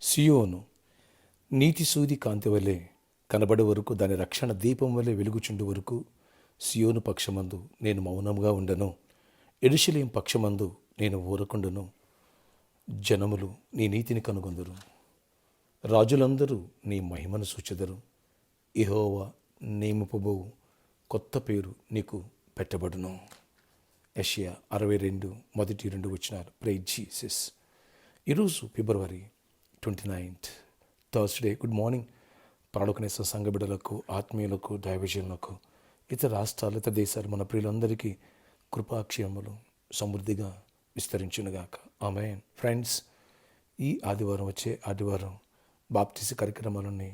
సియోను నీతి సూది కాంతి వలె కనబడే వరకు, దాని రక్షణ దీపం వలె వెలుగుచుండు వరకు సియోను పక్షమందు నేను మౌనంగా ఉండను. యెరూషలేము పక్షమందు నేను ఊరకుండును. జనములు నీ నీతిని కనుగొందురు, రాజులందరూ నీ మహిమను సూచెదరు. యెహోవా నియమింపబోవు కొత్త పేరు నీకు పెట్టబడును. యెషయా 62:1-2 వచనాలు. Praise Jesus. ఈరోజు February 29th Thursday. Good morning ప్రాణకునేశ్వర సంఘ బిడ్డలకు, ఆత్మీయులకు, దైవజనులకు, ఇతర రాష్ట్రాలు, ఇతర దేశాలు, మన ప్రియులందరికీ కృపాక్షేమములు సమృద్ధిగా విస్తరించునుగాక. ఆమేన్. ఫ్రెండ్స్, ఈ ఆదివారం, వచ్చే ఆదివారం బాప్టిస్ట్ కార్యక్రమాలని,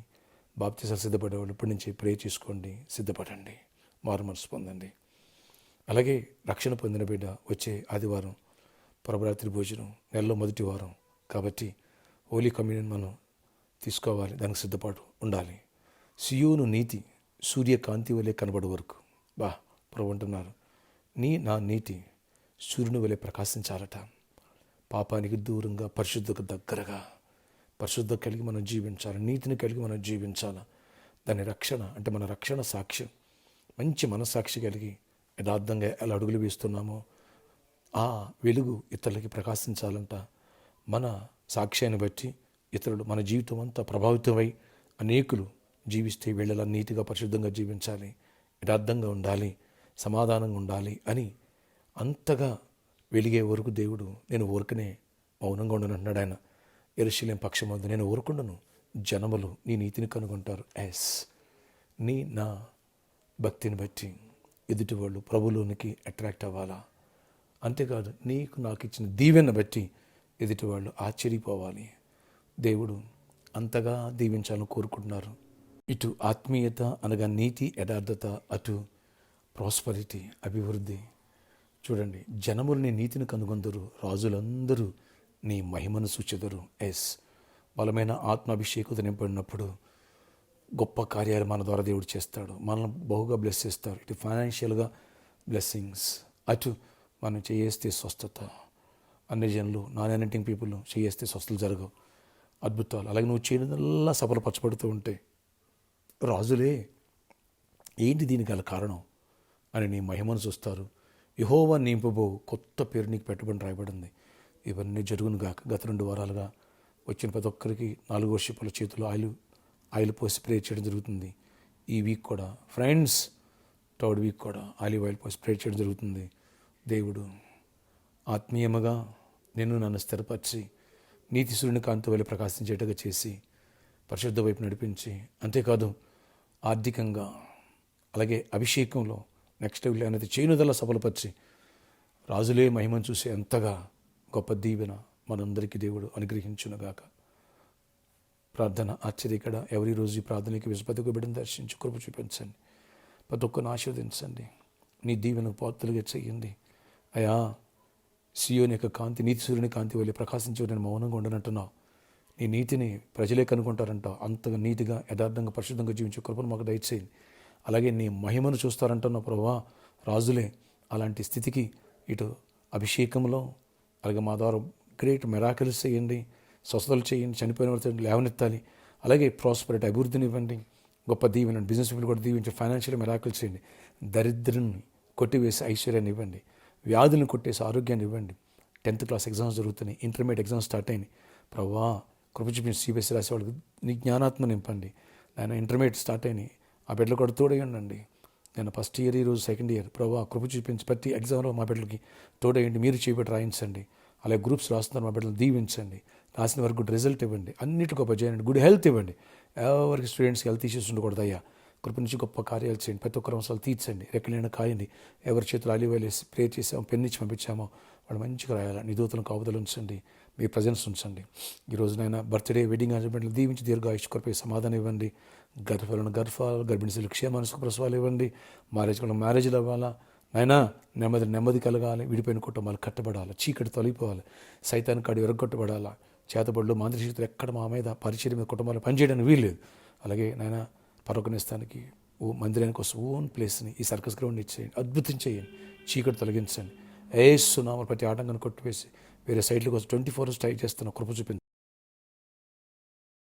బాప్టిస్టాలు సిద్ధపడేవాళ్ళు ఇప్పటి నుంచి ప్రే చేసుకోండి, సిద్ధపడండి, మారు మనసు పొందండి. అలాగే రక్షణ పొందిన బిడ్డ వచ్చే ఆదివారం ప్రభరాత్రి భోజనం, నెలలో మొదటి వారం కాబట్టి హోలీ కమ్యూనియన్ మనం తీసుకోవాలి, దానికి సిద్ధపాటు ఉండాలి. సియోను నీతి సూర్యకాంతి వలె కనబడే వరకు, ప్రభు అంటున్నారు, నా నీతి సూర్యుని వలె ప్రకాశించాలట. పాపానికి దూరంగా, పరిశుద్ధకు దగ్గరగా, పరిశుద్ధత కలిగి మనం జీవించాలి, నీతిని కలిగి మనం జీవించాలి. దాని రక్షణ అంటే మన రక్షణ సాక్ష్యం, మంచి మనస్సాక్షి కలిగి యథార్థంగా ఎలా అడుగులు వేస్తున్నామో ఆ వెలుగు ఇతరులకి ప్రకాశించాలంట. మన సాక్ష్యాన్ని బట్టి ఇతరులు, మన జీవితం అంతా ప్రభావితమై అనేకులు జీవిస్తే వీళ్ళలా నీతిగా, పరిశుద్ధంగా జీవించాలి, యథార్థంగా ఉండాలి, సమాధానంగా ఉండాలి అని అంతగా వెలిగే వరకు దేవుడు నేను ఊరకనే మౌనంగా ఉండను అంటున్నాడు ఆయన. యెరూషలేము పక్షమందు నేను ఊరకుండను, జనములు నీ నీతిని కనుగొంటారు. నా భక్తిని బట్టి ఎదుటి వాళ్ళు ప్రభులోనికి అట్రాక్ట్ అవ్వాలా. అంతేకాదు, నాకు ఇచ్చిన దీవెన బట్టి ఎదుటి వాళ్ళు ఆశ్చర్యపోవాలి. దేవుడు అంతగా దీవించాలని కోరుకుంటున్నారు. ఇటు ఆత్మీయత అనగా నీతి, యథార్థత, అటు ప్రాస్పరిటీ, అభివృద్ధి. చూడండి, జనములు నీ నీతిని కనుగొందరు, రాజులందరూ నీ మహిమను సూచెదరు. బలమైన ఆత్మాభిషేకత నింపడినప్పుడు గొప్ప కార్యాలు మన ద్వారా దేవుడు చేస్తాడు. మనల్ని బహుగా బ్లెస్ చేస్తాడు. ఇటు ఫైనాన్షియల్గా బ్లెస్సింగ్స్, అటు మనం చేస్తే స్వస్థత. అన్ని జనులు, నాన్ అనాయింటింగ్ పీపుల్ చేస్తే స్వస్థలు జరగవు, అద్భుతాలు. అలాగే నువ్వు చేయడంలా సఫలపరచబడుతూ ఉంటాయి. రాజులే ఏంటి దీనికి గల కారణం అని నీ మహిమను చూస్తారు. యెహోవా నింపబో కొత్త పేరు నీకు పెట్టబడి రాయబడింది. ఇవన్నీ జరుగును గాక. గత 2 వారాలుగా వచ్చిన ప్రతి ఒక్కరికి 4 వర్షిపుల చేతులు ఆయిల్ పోసి ప్రే చేయడం జరుగుతుంది. ఈ వీక్ కూడా ఫ్రెండ్స్, 3rd వీక్ కూడా ఆలివ్ ఆయిల్ పోసి ప్రే చేయడం జరుగుతుంది. దేవుడు ఆత్మీయముగా నన్ను స్థిరపరిచి నీతి సూర్యుని కాంతి వలె ప్రకాశించేట్టుగా చేసి పరిశుద్ధ వైపు నడిపించి, అంతేకాదు ఆర్థికంగా అలాగే అభిషేకంలో నెక్స్ట్ లెవెల్ అనేది చేయనుదల సఫలపరిచి రాజులే మహిమను చూసే అంతగా గొప్ప దీవెన మనందరికీ దేవుడు అనుగ్రహించునుగాక. ప్రార్థన ఆశ్చర్యకడ. ఎవరి రోజు ఈ ప్రార్థనకి విశ్వపతికి బిడ్డను దర్శించి కృప చూపించండి. ప్రతి ఒక్కరిని ఆశీర్వదించండి. నీ దీవెనకు పాత్రలుగా చేయండి. అయా, సియోని యొక్క కాంతి నీతి సూర్యుని కాంతి వల్ల ప్రకాశించే నేను మౌనంగా ఉండనంటున్నావు. నీ నీతిని ప్రజలే కనుక్కుంటారంటావు. అంతగా నీతిగా, యథార్థంగా, పరిశుద్ధంగా జీవించే కృపను మాకు దయచేయండి. అలాగే నీ మహిమను చూస్తారంటున్నావు ప్రభువా. రాజులే అలాంటి స్థితికి ఇటు అభిషేకంలో అలాగే మా ద్వారా గ్రేట్ మిరాకిల్స్ చేయండి, స్వస్థతలు చేయండి, చనిపోయిన వారితో లేవనెత్తాలి. అలాగే ప్రాస్పరిటీ, అభివృద్ధిని ఇవ్వండి, గొప్ప దీవెన, బిజినెస్ పీపుల్ కూడా దీవించి ఫైనాన్షియల్ మిరాకిల్స్ చేయండి. దరిద్రాన్ని కొట్టివేసి ఐశ్వర్యాన్ని ఇవ్వండి, వ్యాధులను కొట్టేసి ఆరోగ్యాన్ని ఇవ్వండి. 10th క్లాస్ ఎగ్జామ్స్ జరుగుతున్నాయి, ఇంటర్మీడియట్ ఎగ్జామ్స్ స్టార్ట్ అయినాయి. ప్రభువా కృప చూపించి సిబిఎస్ఈ రాసే వాళ్ళకి నీ జ్ఞానాత్మ నింపండి. నేను ఇంటర్మీడియట్ స్టార్ట్ అయినాయి, ఆ బిడ్డలు కూడా తోడేయండి. నేను ఫస్ట్ ఇయర్, ఈరోజు సెకండ్ ఇయర్. ప్రభువా కృప చూపించి ప్రతి ఎగ్జామ్లో మా బిడ్డలకి తోడేయండి. మీరు చేపెట్టి రాయించండి. అలాగే గ్రూప్స్ రాస్తున్నారు, మా బిడ్డలు దీవించండి. రాసిన వరకు గుడ్ రిజల్ట్ ఇవ్వండి, అన్నిటి గొప్ప చేయండి, గుడ్ హెల్త్ ఇవ్వండి. ఎవరికి స్టూడెంట్స్కి హెల్త్ ఇష్యూస్ ఉండకూడదు అయ్యా. కృప నుంచి గొప్ప కార్యాలు చేయండి. ప్రతి ఒక్కరు అవసరాలు తీర్చండి, రెక్కలైనా కాయండి. ఎవరి చేతులు అలివేలేసి ప్రే చేసామో, పెన్నిచ్చి పంపించామో వాళ్ళు మంచిగా రాయాలి. నిధుతులను కాపుదలు ఉంచండి, మీ ప్రజెన్స్ ఉంచండి. ఈ రోజునైనా బర్త్డే, వెడ్డింగ్ అరేంజ్మెంట్లు దీవించి దీర్ఘాయుష్ కొరపై సమాధానం ఇవ్వండి. గర్భాలు, గర్భిణీలు క్షేమానుసుకు ప్రసవాలు ఇవ్వండి. మ్యారేజ్లు అవ్వాలా నాయనా. నెమ్మది కలగాలి. విడిపోయిన కుటుంబాలు కట్టబడాలి, చీకటి తొలగిపోవాలి, సైతాన్ కాడు ఎరగొట్టబడాలా. చేతబడులు, మాంత్రికతలు ఎక్కడ మా మీద పరిచయం మీద కుటుంబాలు పనిచేయడానికి వీల్లేదు. అలాగే నాయన పరొకనిస్తానికి మందిరానికి కోసం ఓన్ ప్లేస్ని ఈ సర్కస్ గ్రౌండ్ ఇచ్చేయండి, అద్భుతం చేయండి, చీకటి తొలగించండి. యేసు నామములో ప్రతి ఆటంకాన్ని కొట్టివేసి వేరే సైట్ల కోసం 24 hours ట్రై చేస్తున్న కృప చూపించండి.